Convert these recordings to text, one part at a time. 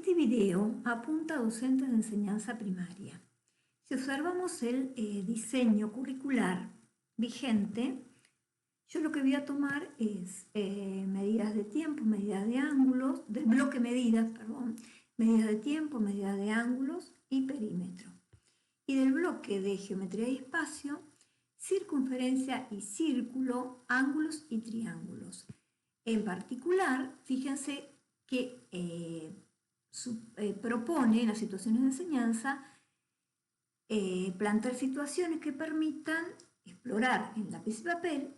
Este video apunta a docentes de enseñanza primaria. Si observamos el diseño curricular vigente, yo lo que voy a tomar es medidas de tiempo, medidas de ángulos, del bloque medidas, perdón, medidas de tiempo, medidas de ángulos y perímetro. Y del bloque de geometría y espacio, circunferencia y círculo, ángulos y triángulos. En particular, fíjense que propone en las situaciones de enseñanza plantear situaciones que permitan explorar en lápiz y papel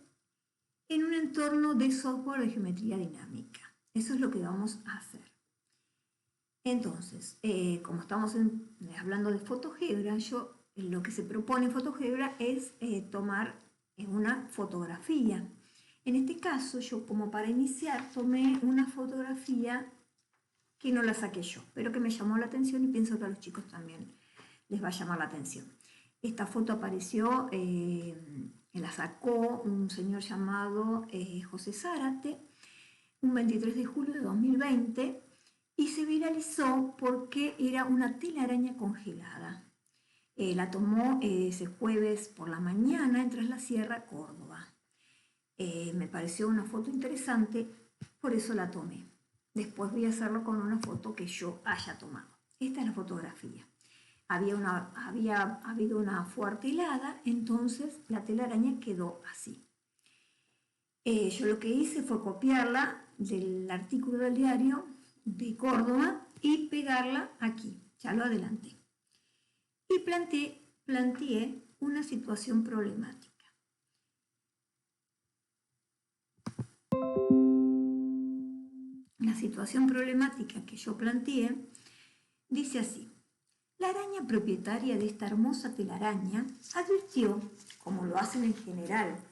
en un entorno de software de geometría dinámica. Eso es lo que vamos a hacer. Entonces, como estamos hablando de FotoGebra, lo que se propone en FotoGebra es tomar una fotografía. En este caso, yo como para iniciar tomé una fotografía que no la saqué yo, pero que me llamó la atención y pienso que a los chicos también les va a llamar la atención. Esta foto apareció, la sacó un señor llamado José Zárate, un 23 de julio de 2020, y se viralizó porque era una telaraña congelada. La tomó ese jueves por la mañana en Tras la Sierra, Córdoba. Me pareció una foto interesante, por eso la tomé. Después voy a hacerlo con una foto que yo haya tomado. Esta es la fotografía. Había habido una fuerte helada, entonces la telaraña quedó así. Yo lo que hice fue copiarla del artículo del diario de Córdoba y pegarla aquí. Ya lo adelanté. Y planteé una situación problemática. La situación problemática que yo planteé dice así: la araña propietaria de esta hermosa telaraña advirtió, como lo hacen en general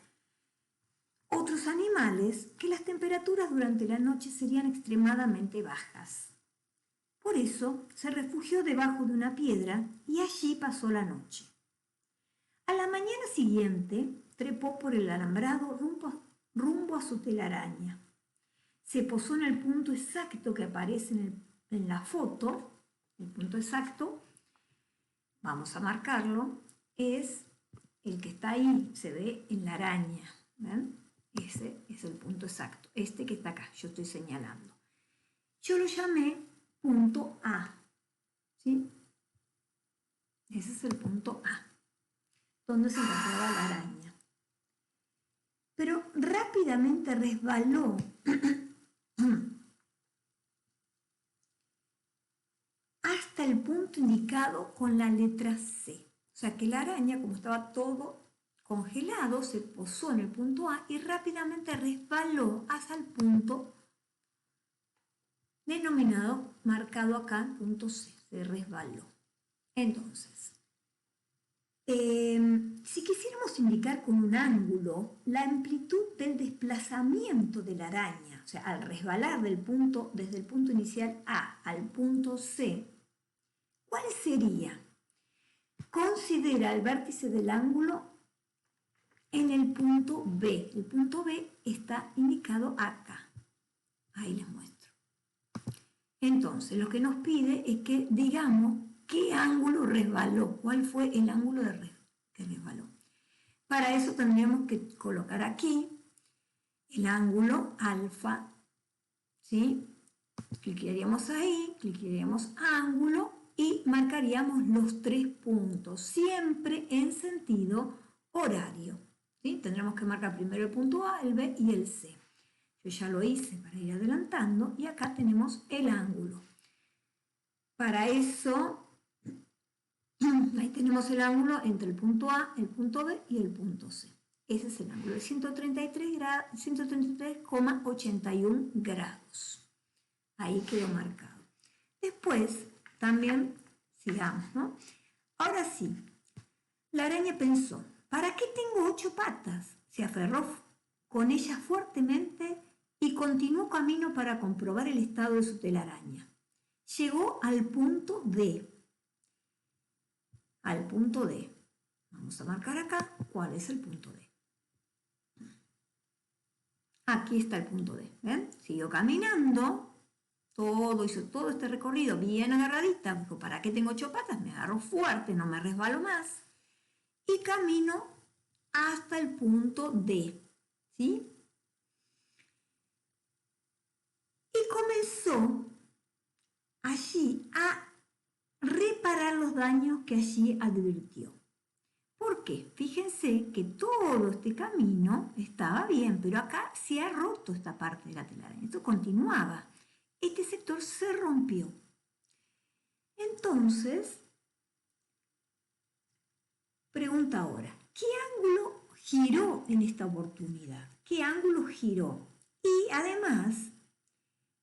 otros animales, que las temperaturas durante la noche serían extremadamente bajas. Por eso se refugió debajo de una piedra y allí pasó la noche. A la mañana siguiente trepó por el alambrado rumbo a su telaraña. Se posó en el punto exacto que aparece en la foto. El punto exacto, vamos a marcarlo, es el que está ahí, se ve en la araña. ¿Ven? Ese es el punto exacto, este que está acá, yo estoy señalando. Yo lo llamé punto A, ¿sí? Ese es el punto A, donde se encontraba la araña. Pero rápidamente resbaló hasta el punto indicado con la letra C. O sea que la araña, como estaba todo congelado, se posó en el punto A y rápidamente resbaló hasta el punto denominado, marcado acá, punto C, se resbaló. Entonces, si quisiéramos indicar con un ángulo la amplitud del desplazamiento de la araña, o sea, al resbalar desde el punto inicial A al punto C, ¿cuál sería? Considera el vértice del ángulo en el punto B. El punto B está indicado acá. Ahí les muestro. Entonces, lo que nos pide es que digamos qué ángulo resbaló, cuál fue el ángulo que resbaló. Para eso tendríamos que colocar aquí el ángulo alfa, ¿sí? Clicaríamos ahí, clicaríamos ángulo y marcaríamos los 3 puntos, siempre en sentido horario. ¿Sí? Tendremos que marcar primero el punto A, el B y el C. Yo ya lo hice para ir adelantando y acá tenemos el ángulo. Para eso, ahí tenemos el ángulo entre el punto A, el punto B y el punto C. Ese es el ángulo de 133,81 grados. Ahí quedó marcado. Después, también, sigamos, ¿no? Ahora sí, la araña pensó: ¿para qué tengo 8 patas? Se aferró con ellas fuertemente y continuó camino para comprobar el estado de su telaraña. Llegó al punto D. Al punto D. Vamos a marcar acá cuál es el punto D. Aquí está el punto D. ¿Ven? Siguió caminando hizo todo este recorrido bien agarradita. Dijo, ¿para qué tengo 8 patas? Me agarro fuerte, no me resbalo más. Y camino hasta el punto D, ¿sí? Y comenzó allí a reparar los daños que allí advirtió. ¿Por qué? Fíjense que todo este camino estaba bien, pero acá se ha roto esta parte de la telaraña. Esto continuaba. Este sector se rompió. Entonces, pregunta ahora, ¿qué ángulo giró en esta oportunidad? ¿Qué ángulo giró? Y además,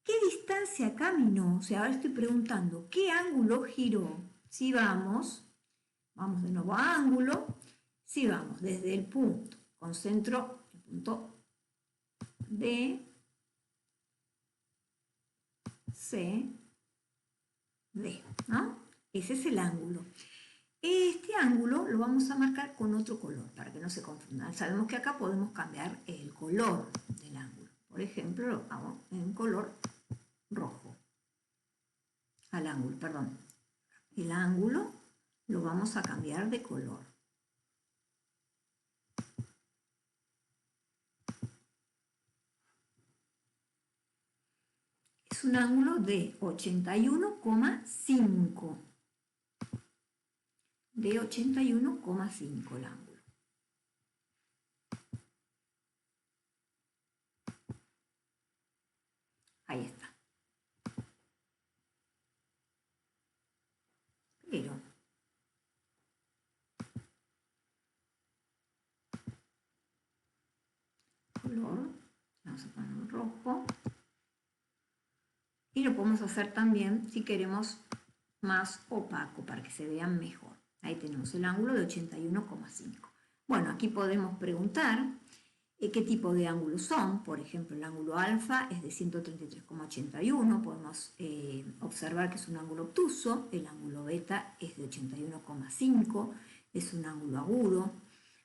¿qué distancia caminó? O sea, ahora estoy preguntando, ¿qué ángulo giró? Si vamos de nuevo a ángulo, si vamos desde el punto, concentro el punto D, C, D, ¿no? Ese es el ángulo. Este ángulo lo vamos a marcar con otro color para que no se confundan. Sabemos que acá podemos cambiar el color del ángulo. Por ejemplo, lo hago en color rojo. Al ángulo, perdón. El ángulo lo vamos a cambiar de color. Es un ángulo de 81,5. De 81,5 el ángulo. Ahí está. Pero color, vamos a poner rojo. Y lo podemos hacer también si queremos más opaco para que se vean mejor. Ahí tenemos el ángulo de 81,5. Bueno, aquí podemos preguntar qué tipo de ángulos son. Por ejemplo, el ángulo alfa es de 133,81. Podemos observar que es un ángulo obtuso. El ángulo beta es de 81,5. Es un ángulo agudo.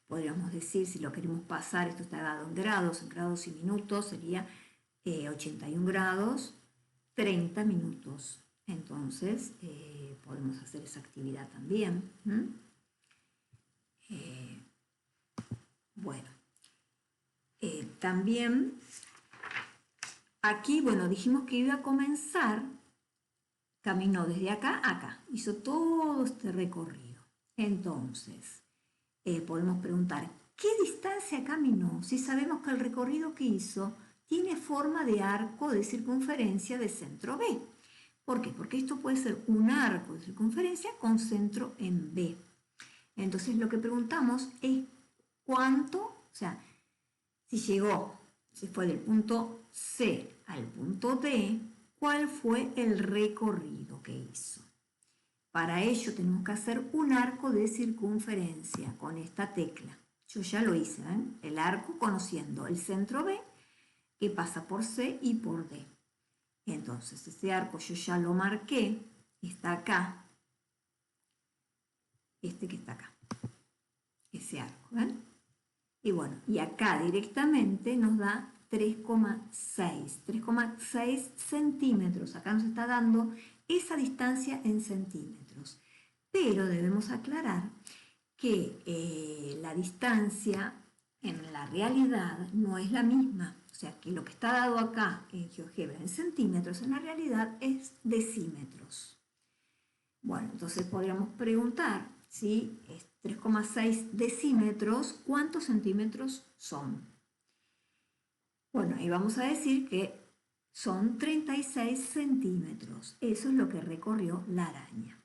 Podríamos decir, si lo queremos pasar, esto está dado en grados y minutos, sería 81 grados, 30 minutos. Entonces, podemos hacer esa actividad también. Bueno, también aquí, bueno, dijimos que iba a comenzar, caminó desde acá a acá, hizo todo este recorrido. Entonces, podemos preguntar, ¿qué distancia caminó? Si sabemos que el recorrido que hizo tiene forma de arco de circunferencia de centro B. ¿Por qué? Porque esto puede ser un arco de circunferencia con centro en B. Entonces lo que preguntamos es cuánto, o sea, si fue del punto C al punto D, ¿cuál fue el recorrido que hizo? Para ello tenemos que hacer un arco de circunferencia con esta tecla. Yo ya lo hice, ¿ven? El arco conociendo el centro B que pasa por C y por D. Entonces, ese arco yo ya lo marqué, está acá, este que está acá, ese arco, ¿ven? Y bueno, y acá directamente nos da 3,6 centímetros. Acá nos está dando esa distancia en centímetros. Pero debemos aclarar que la distancia en la realidad no es la misma. O sea, que lo que está dado acá en GeoGebra en centímetros, en la realidad es decímetros. Bueno, entonces podríamos preguntar si es 3,6 decímetros, ¿cuántos centímetros son? Bueno, ahí vamos a decir que son 36 centímetros. Eso es lo que recorrió la araña.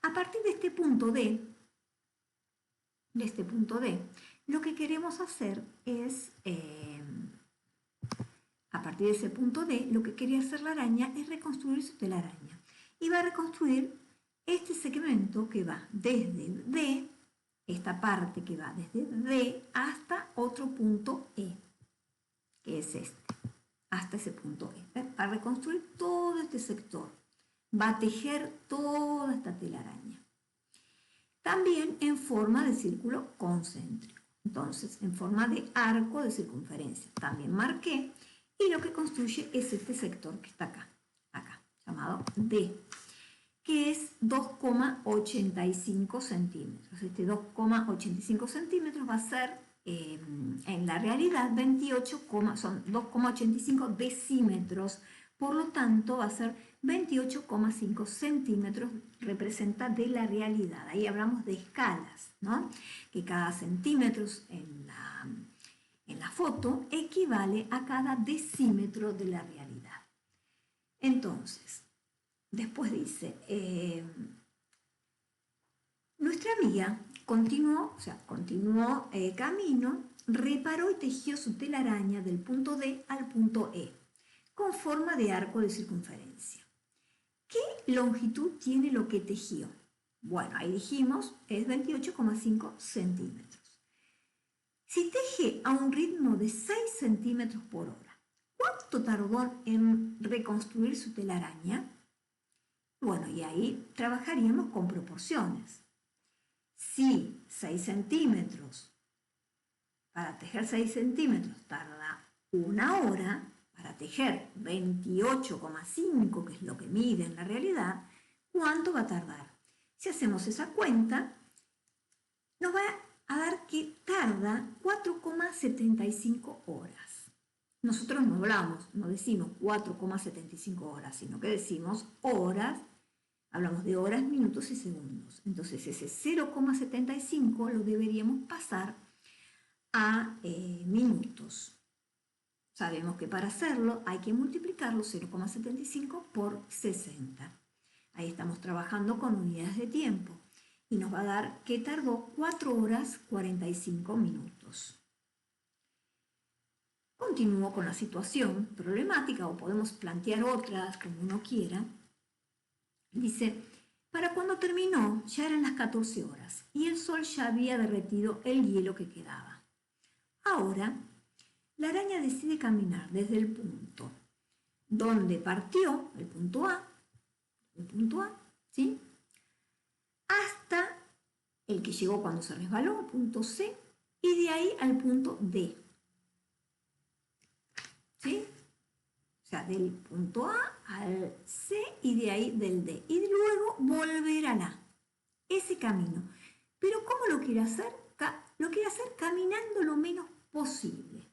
A partir de este punto D, lo que queremos hacer es, a partir de ese punto D, lo que quería hacer la araña es reconstruir su telaraña. Y va a reconstruir este segmento que va desde D, esta parte que va desde D hasta otro punto E, que es este, hasta ese punto E. Va a reconstruir todo este sector, va a tejer toda esta telaraña. También en forma de círculo concéntrico, entonces en forma de arco de circunferencia. También marqué y lo que construye es este sector que está acá. llamado D, que es 2,85 centímetros. Este 2,85 centímetros va a ser, en la realidad, 28, son 2,85 decímetros, por lo tanto va a ser 28,5 centímetros, representa de la realidad. Ahí hablamos de escalas, ¿no? Que cada centímetro en la foto equivale a cada decímetro de la realidad. Entonces, después dice, nuestra amiga continuó camino, reparó y tejió su telaraña del punto D al punto E, con forma de arco de circunferencia. ¿Qué longitud tiene lo que tejió? Bueno, ahí dijimos, es 28,5 centímetros. Si teje a un ritmo de 6 centímetros por hora, ¿cuánto tardó en reconstruir su telaraña? Bueno, y ahí trabajaríamos con proporciones. Si 6 centímetros, para tejer 6 centímetros tarda 1 hora, para tejer 28,5, que es lo que mide en la realidad, ¿cuánto va a tardar? Si hacemos esa cuenta, nos va a dar que tarda 4,75 horas. Nosotros no hablamos, no decimos 4,75 horas, sino que decimos horas, hablamos de horas, minutos y segundos. Entonces ese 0,75 lo deberíamos pasar a minutos. Sabemos que para hacerlo hay que multiplicarlo 0,75 por 60. Ahí estamos trabajando con unidades de tiempo y nos va a dar que tardó 4 horas 45 minutos. Continúo con la situación problemática o podemos plantear otras como uno quiera. Dice, para cuando terminó ya eran las 14 horas y el sol ya había derretido el hielo que quedaba. Ahora, la araña decide caminar desde el punto donde partió, el punto A, ¿sí? Hasta el que llegó cuando se resbaló, el punto C, y de ahí al punto D. ¿Sí? O sea, del punto A al C y de ahí del D. Y luego volver al A. Ese camino. Pero ¿cómo lo quiere hacer? Lo quiere hacer caminando lo menos posible.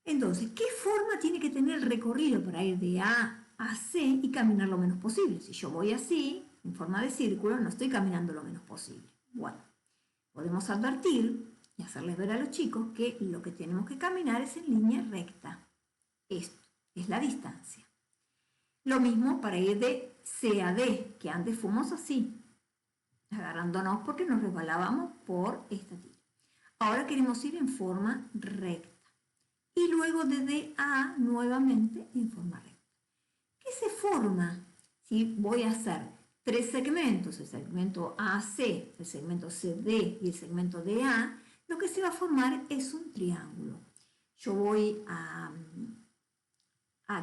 Entonces, ¿qué forma tiene que tener el recorrido para ir de A a C y caminar lo menos posible? Si yo voy así, en forma de círculo, no estoy caminando lo menos posible. Bueno, podemos advertir y hacerles ver a los chicos que lo que tenemos que caminar es en línea recta. Esto es la distancia. Lo mismo para ir de C a D, que antes fuimos así, agarrándonos porque nos resbalábamos por esta tira. Ahora queremos ir en forma recta. Y luego de D a A nuevamente en forma recta. ¿Qué se forma si voy a hacer 3 segmentos, el segmento AC, el segmento CD y el segmento DA? Lo que se va a formar es un triángulo. Yo voy a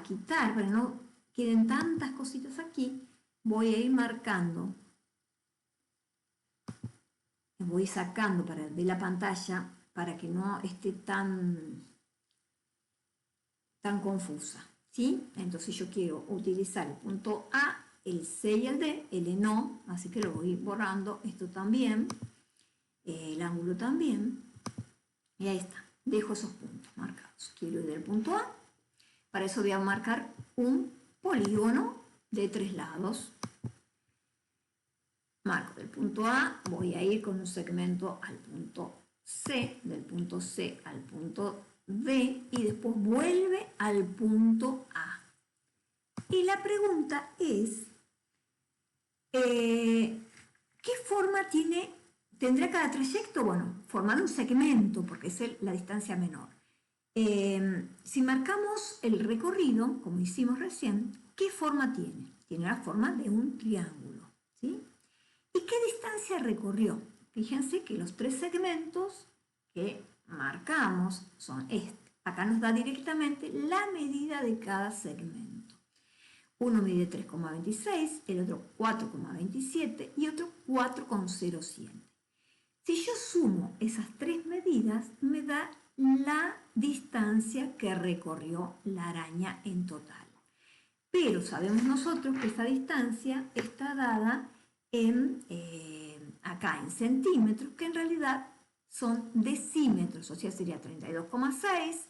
quitar, para que no queden tantas cositas aquí, voy a ir marcando, voy sacando de la pantalla para que no esté tan confusa, ¿sí? Entonces yo quiero utilizar el punto A, el C y el D, el E no, así que lo voy borrando, esto también, el ángulo también, y ahí está, dejo esos puntos marcados. Quiero ir del punto A, para eso voy a marcar un polígono de 3 lados. Marco del punto A, voy a ir con un segmento al punto C, del punto C al punto D y después vuelve al punto A. Y la pregunta es, ¿qué forma tendrá cada trayecto? Bueno, formando un segmento, porque es la distancia menor. Si marcamos el recorrido, como hicimos recién, ¿qué forma tiene? Tiene la forma de un triángulo, ¿sí? ¿Y qué distancia recorrió? Fíjense que los 3 segmentos que marcamos son este. Acá nos da directamente la medida de cada segmento. Uno mide 3,26, el otro 4,27 y otro 4,07. Si yo sumo esas 3 medidas, me da la distancia que recorrió la araña en total. Pero sabemos nosotros que esa distancia está dada acá en centímetros, que en realidad son decímetros, o sea, sería 32,6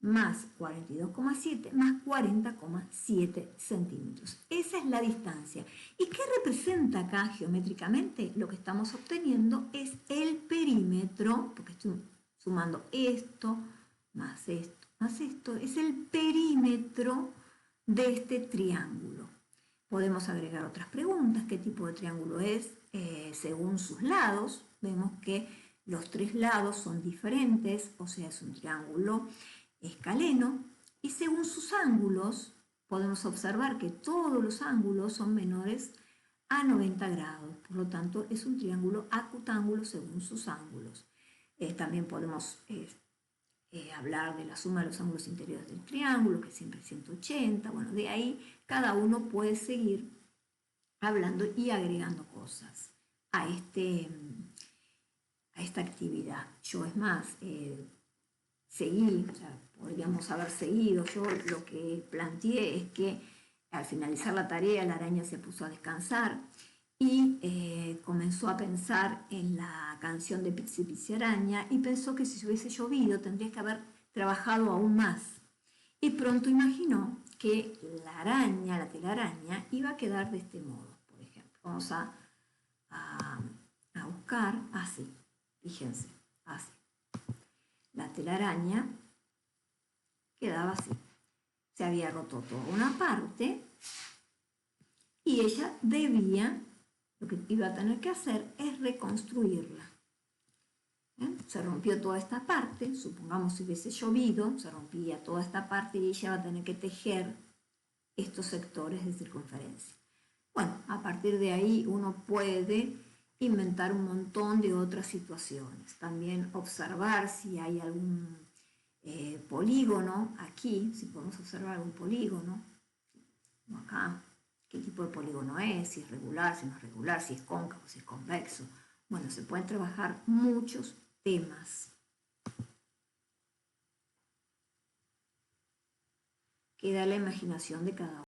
más 42,7 más 40,7 centímetros. Esa es la distancia. ¿Y qué representa acá geométricamente? Lo que estamos obteniendo es el perímetro, porque estoy sumando esto, más esto, es el perímetro de este triángulo. Podemos agregar otras preguntas. ¿Qué tipo de triángulo es? Según sus lados, vemos que los tres lados son diferentes, o sea, es un triángulo escaleno, y según sus ángulos, podemos observar que todos los ángulos son menores a 90 grados, por lo tanto es un triángulo acutángulo según sus ángulos. También podemos hablar de la suma de los ángulos interiores del triángulo, que siempre es 180, bueno, de ahí cada uno puede seguir hablando y agregando cosas a esta actividad. Yo, es más, seguí, o sea, podríamos haber seguido. Yo lo que planteé es que al finalizar la tarea la araña se puso a descansar y comenzó a pensar en la canción de Pizzi Pizzi Araña y pensó que si hubiese llovido tendría que haber trabajado aún más. Y pronto imaginó que la araña, la telaraña, iba a quedar de este modo, por ejemplo. Vamos a buscar así, fíjense, así. La telaraña quedaba así. Se había roto toda una parte y ella debía, lo que iba a tener que hacer es reconstruirla. Se rompió toda esta parte, supongamos si hubiese llovido, se rompía toda esta parte y ella va a tener que tejer estos sectores de circunferencia. Bueno, a partir de ahí uno puede inventar un montón de otras situaciones. También observar si hay algún polígono aquí, si podemos observar algún polígono, acá, qué tipo de polígono es, si es regular, si no es regular, si es cóncavo, si es convexo. Bueno, se pueden trabajar muchos temas. Queda la imaginación de cada uno.